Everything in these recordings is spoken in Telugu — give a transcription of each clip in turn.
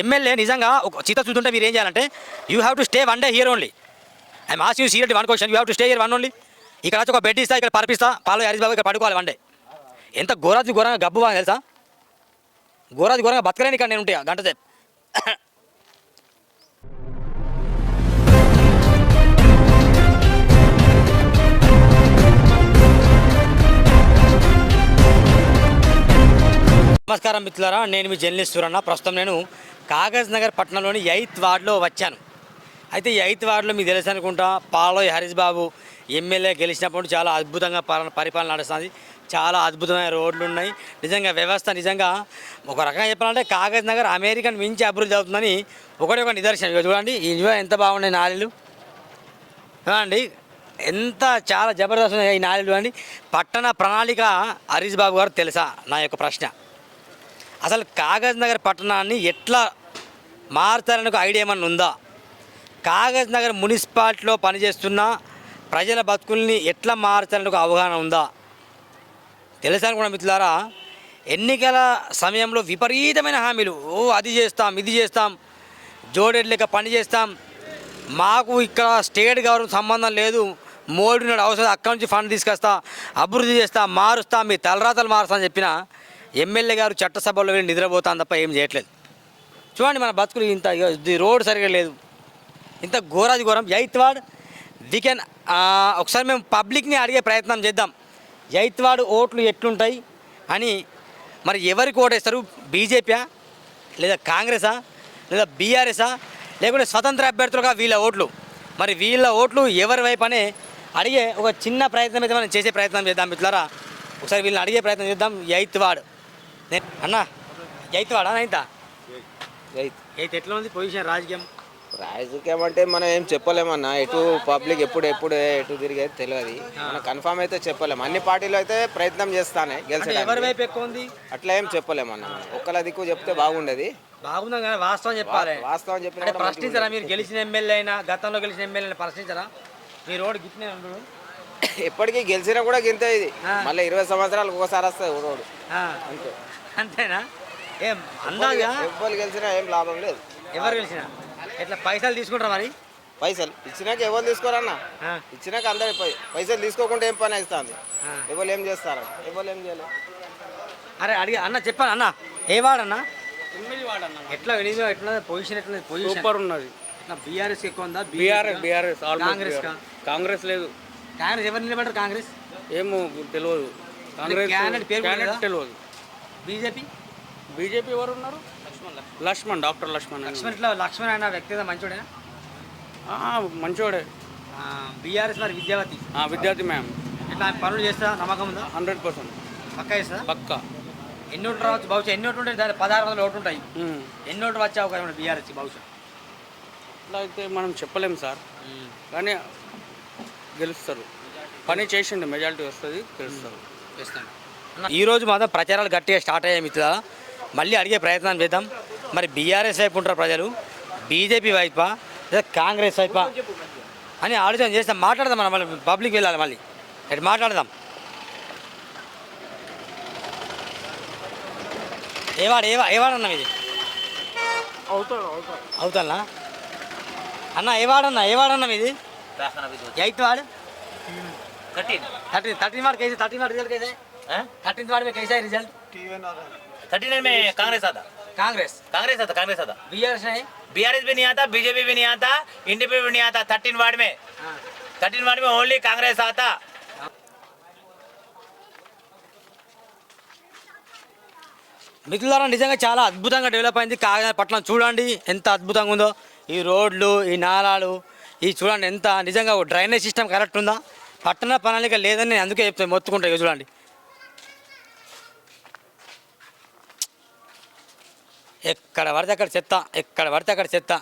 ఎమ్మెల్యే నిజంగా ఒక చిత్త చూస్తుంటే మీరు ఏం చేయాలంటే you have to stay one day here only. I'm asking you seriously one question. You have to stay here one only. ఇక్కడ వచ్చి ఒక బెడ్ ఇస్తా, ఇక్కడ పరిపిస్తా, పాలు హరీష్ బాబు ఇక్కడ పడుకోవాలి వన్ డే. ఎంత ఘోరంగా గబ్బు బాగా తెలుసా? ఘోరంగా బతకలేని ఇక్కడ నేను ఉంటాయా గంట సేపు. నమస్కారం మిత్రులారా, నేను మీ జర్నలిస్ట్ సూరన్న. ప్రస్తుతం నేను కాగజ్ నగర్ పట్టణంలోని 8th వార్డులో వచ్చాను. అయితే ఈ 8th వార్డులో మీకు తెలుసు అనుకుంటా, పాలోయ్ హరీష్ బాబు ఎమ్మెల్యే గెలిచినప్పుడు చాలా అద్భుతంగా పరిపాలన నడుస్తుంది. చాలా అద్భుతమైన రోడ్లు ఉన్నాయి. నిజంగా వ్యవస్థ నిజంగా ఒక రకంగా చెప్పాలంటే కాగజ్ నగర్ అమెరికన్ మించి అభివృద్ధి అవుతుందని ఒక నిదర్శనం. ఇక చూడండి ఈ ఎంత బాగున్నాయి నాలీలు చూడండి, ఎంత చాలా జబర్దస్త్ ఉన్నాయి ఈ నాలీలు. చూడండి, పట్టణ ప్రణాళిక హరీష్ బాబు గారు తెలుసా? నా యొక్క ప్రశ్న. అసలు కాగజ్ నగర్ పట్టణాన్ని ఎట్లా మార్చాలని ఒక ఐడియా ఏమన్నా ఉందా? కాగజ్ నగర్ మున్సిపాలిటీలో పనిచేస్తున్న ప్రజల బతుకుల్ని ఎట్లా మార్చాలని ఒక అవగాహన ఉందా? తెలుసా కూడా మిత్రులారా, ఎన్నికల సమయంలో విపరీతమైన హామీలు, అది చేస్తాం ఇది చేస్తాం, జోడెడ్ లెక్క పని చేస్తాం, మాకు ఇక్కడ స్టేట్ గవర్నమెంట్ సంబంధం లేదు, మోడీ నాడు అవసరం అక్కడి నుంచి ఫండ్ తీసుకొస్తా, అభివృద్ధి చేస్తా, మారుస్తా, మీ తలరాతలు మారుస్తా అని చెప్పిన ఎమ్మెల్యే గారు చట్టసభలో వెళ్ళి నిద్రపోతాను తప్ప ఏం చేయట్లేదు. చూడండి మన బతుకులు ఇంత, రోడ్ సరిగా లేదు, ఇంత ఘోరం. 8th వార్డ్ వీ కెన్ ఒకసారి మేము పబ్లిక్ని అడిగే ప్రయత్నం చేద్దాం. 8th వార్డ్ ఓట్లు ఎట్లుంటాయి అని. మరి ఎవరికి ఓటేస్తారు? బీజేపీయా, లేదా కాంగ్రెసా, లేదా బీఆర్ఎసా, లేకుంటే స్వతంత్ర అభ్యర్థులుగా వీళ్ళ ఓట్లు? మరి వీళ్ళ ఓట్లు ఎవరి వైపు అనే అడిగే ఒక చిన్న ప్రయత్నం అయితే మనం చేసే ప్రయత్నం చేద్దాం మిత్రులారా. ఒకసారి వీళ్ళని అడిగే ప్రయత్నం చేద్దాం. 8th వార్డ్ అన్న, 8th వార్డ్ అన్న, 8th ఎట్లా ఉంది పొజిషన్? రాజకీయం అంటే మనం ఏం చెప్పలేమన్నా, ఎటు పబ్లిక్ ఎప్పుడు ఎటు తిరిగేది తెలియదు. మనం కన్ఫామ్ అయితే చెప్పలేము. అన్ని పార్టీలు అయితే ప్రయత్నం చేస్తానే ఎవరి వైపు ఎక్కువ ఉంది అట్లా ఏం చెప్పలేమన్నా. ఒక్కల దిక్కు చెప్తే బాగుండేది. బాగుందా కానీ వాస్తవం చెప్పాలి. వాస్తవం చెప్పిన ప్రశ్నించరా? మీరు గెలిచిన ఎమ్మెల్యే అయినా, గతంలో గెలిచిన ఎమ్మెల్యే ప్రశ్నించరా? మీ రోడ్డు గిట్నే ఉండడు, ఎప్పటికీ గెలిచినా కూడా గింతే. ఇది మళ్ళీ 20 సంవత్సరాలకు ఒకసారి వస్తుంది రోడ్డు, అంతే. అంతేనా? ఏం అందాజా ఎవరు గెలిచినా ఏం లాభం లేదు. ఎవరు గెలిచినా ఎట్లా పైసలు తీసుకుంటారా? మరి పైసలు ఇచ్చినాక ఎవరు తీసుకోరన్నా, ఇచ్చినాక అందరి పైసలు తీసుకోకుండా ఏం పని అవుతుంది? ఎవరు ఏం చేస్తారా? ఎవరు ఏం చేయలేదు. అరే అడిగి అన్న చెప్పాను అన్న, ఏ వాడన్నా? 8th వార్డ్ అన్న. ఎట్లా ఎట్లా పొజిషన్? ఎట్లా పొజిషన్? సూపర్ ఉన్నది. బీఆర్ఎస్ ఎక్కువ ఉందా? బీఆర్ఎస్ కాంగ్రెస్ కాంగ్రెస్ లేదు. కాంగ్రెస్ ఎవరు నిలబడ్డారు? కాంగ్రెస్ ఏమో తెలియదు. కాంగ్రెస్ తెలియదు. బీజేపీ ఎవరు ఉన్నారు? లక్ష్మణ్, డాక్టర్ లక్ష్మణ్. లక్ష్మణ్ అయినా వ్యక్తి మంచోడే, మంచోడే. బీఆర్ఎస్ మరి విద్యార్థి మ్యామ్. ఇట్లా పనులు చేస్తా నమ్మకం ఉందా? 100% పక్కా చేస్తా. పక్కా. ఎన్ని ఓట్లు రావచ్చు బహుశా? ఎన్ని ఓట్లు ఉంటాయి? 1600 ఓట్లు ఉంటాయి. ఎన్ని ఓట్లు వచ్చే అవకాశం బీఆర్ఎస్ బహుశా? అట్లా అయితే మనం చెప్పలేము సార్, కానీ గెలుస్తారు. పని చేసిండు, మెజారిటీ వస్తుంది, గెలుస్తారు. ఈరోజు మాత్రం ప్రచారాలు గట్టిగా స్టార్ట్ అయ్యాయి మిత్రులారా. మళ్ళీ అడిగే ప్రయత్నం చేద్దాం. మరి బీఆర్ఎస్ వైపు ఉంటారు ప్రజలు, బీజేపీ వైపా లేదా కాంగ్రెస్ వైపా అని ఆలోచన చేస్తాం. మాట్లాడదాం మనం, మళ్ళీ పబ్లిక్ వెళ్ళాలి, మళ్ళీ ఎటు మాట్లాడదాం. ఏవాడన్నా ఇది? అవుతానా అన్న? ఏవాడన్నా ఇది? 8th వార్డ్ 13 वार्ड कैसे 13 वार्ड रिजल्ट कैसे? 13th वार्ड में कैसा है रिजल्ट? 39 में कांग्रेस आता कांग्रेस आता बीआरएस भी नहीं आता, बीजेपी भी नहीं आता, इंडिपेंडेंट भी नहीं आता. 13 वार्ड में ओनली कांग्रेस आता. మిత్రులారా, నిజంగా చాలా అద్భుతంగా డెవలప్ అయింది కాకినాడ పట్టణం. చూడండి ఎంత అద్భుతంగా ఉందో. ఈ రోడ్లు, ఈ నాలాలు, ఈ చూడండి ఎంత నిజంగా డ్రైనేజ్ సిస్టమ్ కరెక్ట్ ఉందా? పట్టణ ప్రణాళిక లేదని నేను అందుకే చెప్తాను, మొత్తుకుంటా. ఇక చూడండి ఎక్కడ పడితే అక్కడ చెత్త, ఎక్కడ పడితే అక్కడ చెత్త.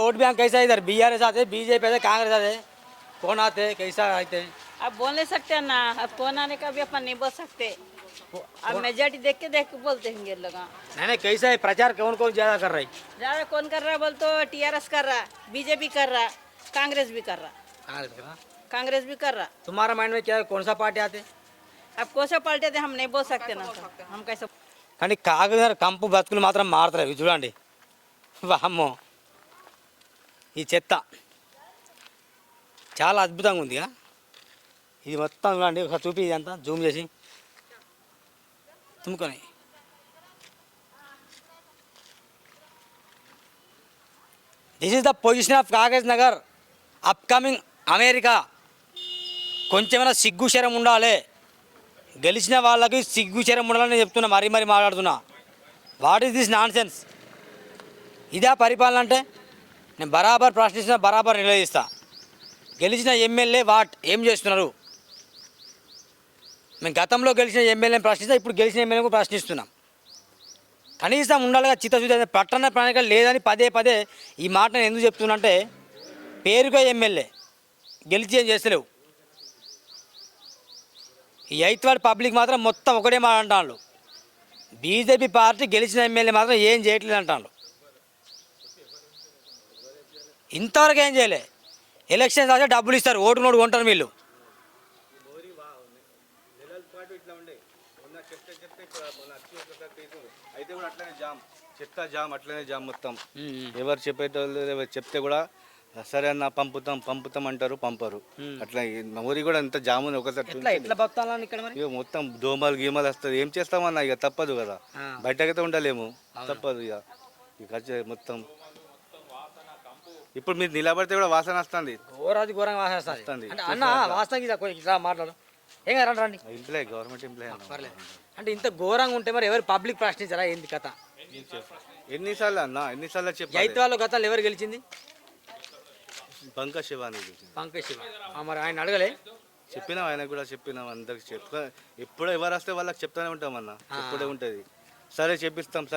वोट बैंक कैसा है? इधर बीआरएस आते, बीजेपी आते, कांग्रेस आते, कौन आते, कैसा आते? अब बोल नहीं सकते ना, अब कौन आने का भी अपन नहीं बोल सकते. अब मेजॉरिटी देख के बोलते हैं ये लोग. नहीं कैसा है प्रचार? कौन कौन ज्यादा कर रहा है? ज्यादा कौन कर रहा है बोल तो टीआरएस कर रहा, बीजेपी कर रहा, कांग्रेस भी कर रहा. कांग्रेस भी कर रहा। तुम्हारा माइंड में क्या कौन सा पार्टी आते? अब कौन सा पलटे थे हम नहीं बोल सकते ना सर। हम कैसे కానీ కాకినాడ కంపు బతుకులు మాత్రం మారుతలేవు ఇవి చూడండి. వామ్మో ఈ చెత్త చాలా అద్భుతంగా ఉందిగా. ఇది మొత్తం చూడండి, ఒకసారి చూపి ఇదంతా జూమ్ చేసి తుమ్ముకొని. This is the position of Kagaz Nagar upcoming America. కొంచెమైనా సిగ్గు శరం ఉండాలి. గెలిచిన వాళ్ళకి సిగ్గు శరం ఉండాలని చెప్తున్నా, మరీ మరీ మాట్లాడుతున్నా. What is this non sense? ఇదే పరిపాలన అంటే? నేను బరాబర్ ప్రశ్నిస్తున్నా, బరాబర్ నిలదీస్తా. గెలిచిన ఎమ్మెల్యే ఏం చేస్తున్నారు? మేము గతంలో గెలిచిన ఎమ్మెల్యేని ప్రశ్నిస్తాం, ఇప్పుడు గెలిచిన ఎమ్మెల్యేని కూడా ప్రశ్నిస్తున్నాం. కనీసం ఉండాలిగా చిత్తశుద్ధి. పట్టణ ప్రణాళిక లేదని పదే పదే ఈ మాట నేను ఎందుకు చెప్తున్నా అంటే, పేరుగా ఎమ్మెల్యే గెలిచి ఏం చేస్తలేవు. ఈ ఐత్వాడ్ పబ్లిక్ మాత్రం మొత్తం ఒకటే మాట అంటాను, బీజేపీ పార్టీ గెలిచిన ఎమ్మెల్యే మాత్రం ఏం చేయట్లేదు అంటాను. ఇంతవరకు ఏం చేయలే. ఎలక్షన్స్ అయితే డబ్బులు ఇస్తారు, ఓటు నోటు కొంటారు వీళ్ళు. అయితే కూడా అట్లనే జామ్ అట్లనే జామ్ మొత్తం. ఎవరు చెప్పేటోళ్ళు ఎవరు చెప్తే కూడా సరే అన్న పంపుతాం అంటారు, పంపరు. అట్లా మా ఊరి కూడా ఎంత జాము ఒకసారి ఎట్లా బతాలని ఇక్కడ మరి? ఇక మొత్తం దోమలు గీమలు వస్తుంది. ఏం చేస్తామన్నా, ఇక తప్పదు కదా, బయటకైతే ఉండలేము, తప్పదు. ఇక మొత్తం ఇప్పుడు మీరు నిలబడితే కూడా వాసన వస్తుంది, ఘోరంగా వాసన వస్తుంది. అంటే అన్న వాసన ఇట్లా మాట్లాడు ఏం కదా రండి. ఎంప్లాయ్, గవర్నమెంట్ ఎంప్లాయ్ పర్లేదు. అంటే ఇంత ఘోరంగా ఉంటే మరి ఎవరు పబ్లిక్ ప్రశ్నించారా ఏంది కథ? ఎన్నిసార్లు అన్న, ఎన్నిసార్లు చెప్పి జైత్వాల్లో గతంలో ఎవరు గెలిచింది? పంకజ్ శివాని గెలిచింది. పంకజ్ శివ. మరి ఆయన అడగలే? చెప్పినాం, ఆయన కూడా చెప్పినాం, అందరికి ఎప్పుడు ఎవరు వస్తే వాళ్ళకి చెప్తానే ఉంటాం అన్న, ఎప్పుడే ఉంటుంది. సరే చేపిస్తాం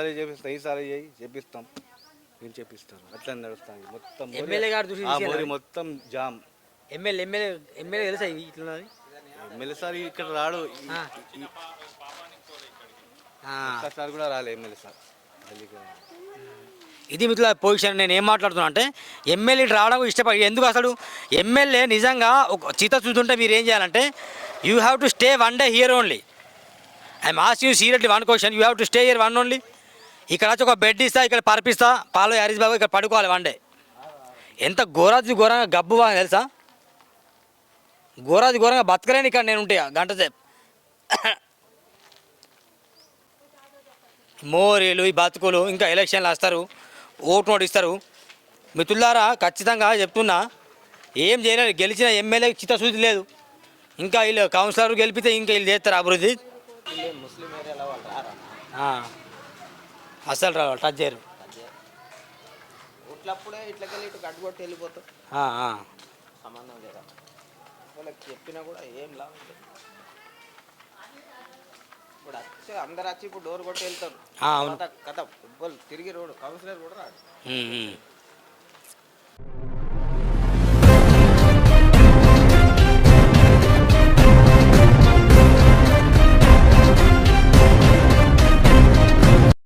ఈసారి చేపిస్తాం, ఏం చేపిస్తారు, అట్లా నడుస్తాం. మొత్తం ఎమ్మెల్యే గారు ఊరి మొత్తం జామ్. ఎమ్మెల్యే తెలుసా ఇట్లా? ఎమ్మెల్యే సార్ ఇక్కడ రాడు, ఒక్కసారి కూడా రాలే ఎమ్మెల్యే సార్. ఇది మిత్రుల పొజిషన్. నేను ఏం మాట్లాడుతున్నా అంటే, ఎమ్మెల్యే రావడం ఇష్టపడి ఎందుకు అసలు ఎమ్మెల్యే నిజంగా ఒక చిత్తశుద్ధి ఉంటే మీరు ఏం చేయాలంటే, you have to stay one day here only. I'm asking you seriously one question. You have to stay here one only. ఇక్కడ వచ్చి ఒక బెడ్ ఇస్తా, ఇక్కడ పర్పిస్తా, పాలో హరీష్ బాబు ఇక్కడ పడుకోవాలి వన్ డే. ఎంత ఘోరంగా గబ్బు బాగా తెలుసా? ఘోరంగా బతకలేని ఇక్కడ నేను ఉంటాయా గంట సేపు. మోరీలు ఈ బతుకులు, ఇంకా ఎలక్షన్లు వస్తారు, ఓటు నోటు ఇస్తారు. మిత్రులారా ఖచ్చితంగా చెప్తున్నా, ఏం చేయలేదు. గెలిచిన ఎమ్మెల్యే చిత్తశుద్ధి లేదు. ఇంకా వీళ్ళు కౌన్సిలర్ గెలిపితే ఇంకా వీళ్ళు చేస్తారు అభివృద్ధి. ముస్లిం ఏరియాలో వాళ్ళు రారా? అసలు రా టచ్ చేయరు. ఇట్లప్పుడే ఇట్లకెళ్ళి ఇటు గడ్డగొట్టి వెళ్ళిపోతాం, సంబంధం లేదా. వాళ్ళకి చెప్పినా కూడా ఏం లాభం లేదు. ఇప్పుడు వచ్చి అందరు వచ్చి ఇప్పుడు డోర్ కొట్టి వెళ్తారు, కథ ఫుట్బాల్ తిరిగి రోడ్డు కౌన్సిలర్ కూడా రాడు.